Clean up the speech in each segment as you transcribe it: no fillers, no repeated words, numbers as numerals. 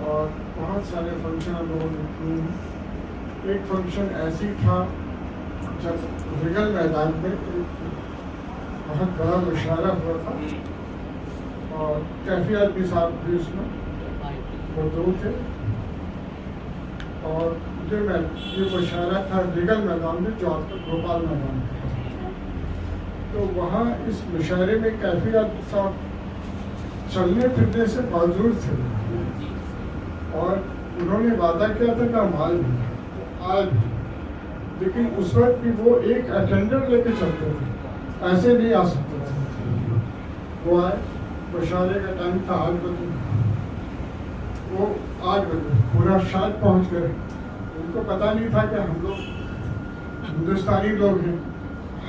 اور بہت سارے فنکشن ہم لوگوں نے کیے ہیں۔ ایک فنکشن ایسی تھا جب ریگل میدان میں ایک بہت بڑا مشاعرہ ہوا تھا اور کیفی آدمی صاحب بھی اس میں موجود تھے، اور یہ مشاعرہ تھا ریگل میدان میں جو آج کل گوپال میدان ہے۔ تو وہاں اس مشاعرے میں کیفی آدمی صاحب چلنے پھرنے سے معذور تھے اور انہوں نے وعدہ کیا تھا کہ مال بھی آج بھی، لیکن اس وقت بھی وہ ایک اٹینڈر لے کے چلتے تھے، ایسے نہیں آ سکتے تھے۔ وہ آئے، مشاعرے کا ٹائم تھا 8 بجے، وہ 8 بجے پورا شاید پہنچ گئے۔ ان کو پتہ نہیں تھا کہ ہم لوگ ہندوستانی لوگ ہیں،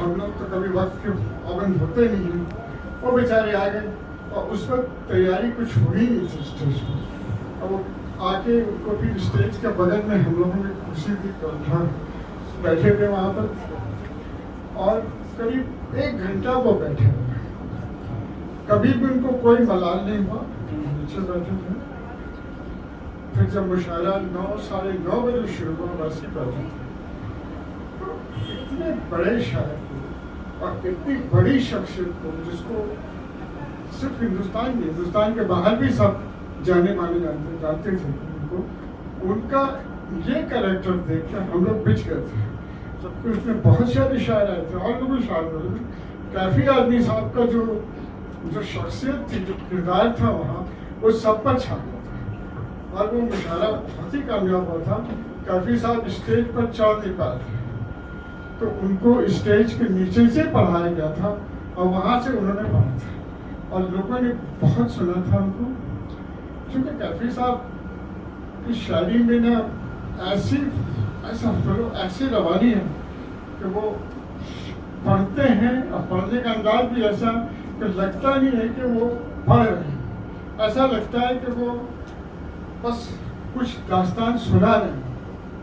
ہم لوگ تو کبھی وقت کے پابند ہوتے نہیں ہیں۔ وہ بیچارے آ گئے اور اس وقت تیاری کچھ ہوئی نہیں تھی اسٹیج پر، اور وہ آ کے ان کو پھر اسٹیج کے بغل میں ہم لوگوں نے کرسی دی، بیٹھے تھے وہاں پر، اور قریب 1 گھنٹہ وہ بیٹھے ہوئے، کبھی بھی ان کو کوئی ملال نہیں ہوا، نیچے بیٹھے تھے۔ پھر جب مشاعرہ 9 ساڑھے 9 بجے شروع ہوا، ویسے بیٹھے تھے۔ تو اتنے بڑے شاعر کو اور اتنی بڑی شخصیت کو، جس کو صرف ہندوستان کے باہر بھی سب جانے والے جانتے تھے ان کو، ان کا یہ کریکٹر دیکھ کے ہم لوگ بچ گئے تھے۔ جبکہ اس میں بہت سارے شاعر آئے تھے اور لوگ شاعر ہوئے تھے، کیفی آدمی صاحب کا جو شخصیت تھی، جو کردار تھا وہاں، وہ سب پر چھا گیا تھا، اور وہ مشاعرہ بہت ہی کامیاب ہوا تھا۔ کیفی صاحب اسٹیج پر چڑھ نہیں پائے تھے، تو ان کو اسٹیج کے نیچے سے پڑھایا گیا تھا اور وہاں سے انہوں نے پڑھا تھا، اور لوگوں نے بہت سنا تھا ان کو۔ چونکہ کیفی صاحب کی شاعری میں نا ایسی روانی ہے کہ وہ پڑھتے ہیں، اور پڑھنے کا انداز بھی ایسا کہ لگتا نہیں ہے کہ وہ پڑھ رہے ہیں، ایسا لگتا ہے کہ وہ بس کچھ داستان سنا رہے ہیں۔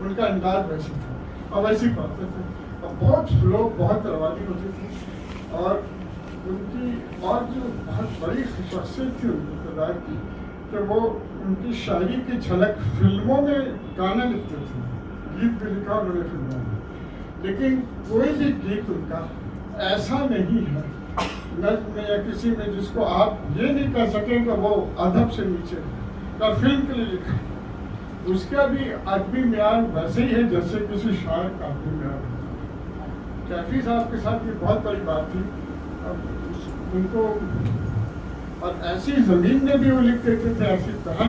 ان کا انداز ویسے تھا اور ویسے پڑھتے تھے، اور بہت لوگ بہت روانی ہوتی تھی، اور ان کی اور جو بہت بڑی شخصیت تھی ان کے کردار کی، کہ وہ ان کی شاعری کی جھلک فلموں میں گانا لکھتے تھے، گیت بھی لکھا انہوں نے فلموں میں، لیکن کوئی بھی گیت ان کا ایسا نہیں ہے نظم میں یا کسی میں جس کو آپ یہ نہیں کہہ سکیں کہ وہ ادب سے نیچے یا فلم کے لیے لکھا۔ اس کا بھی ادبی معیار ویسے ہی ہے جیسے کسی شاعر کا ادبی معیار ہے۔ کیفی صاحب کے ساتھ یہ بہت بڑی بات تھی، ان کو اور ایسی زمین میں بھی وہ لکھ دیتے تھے، ایسی طرح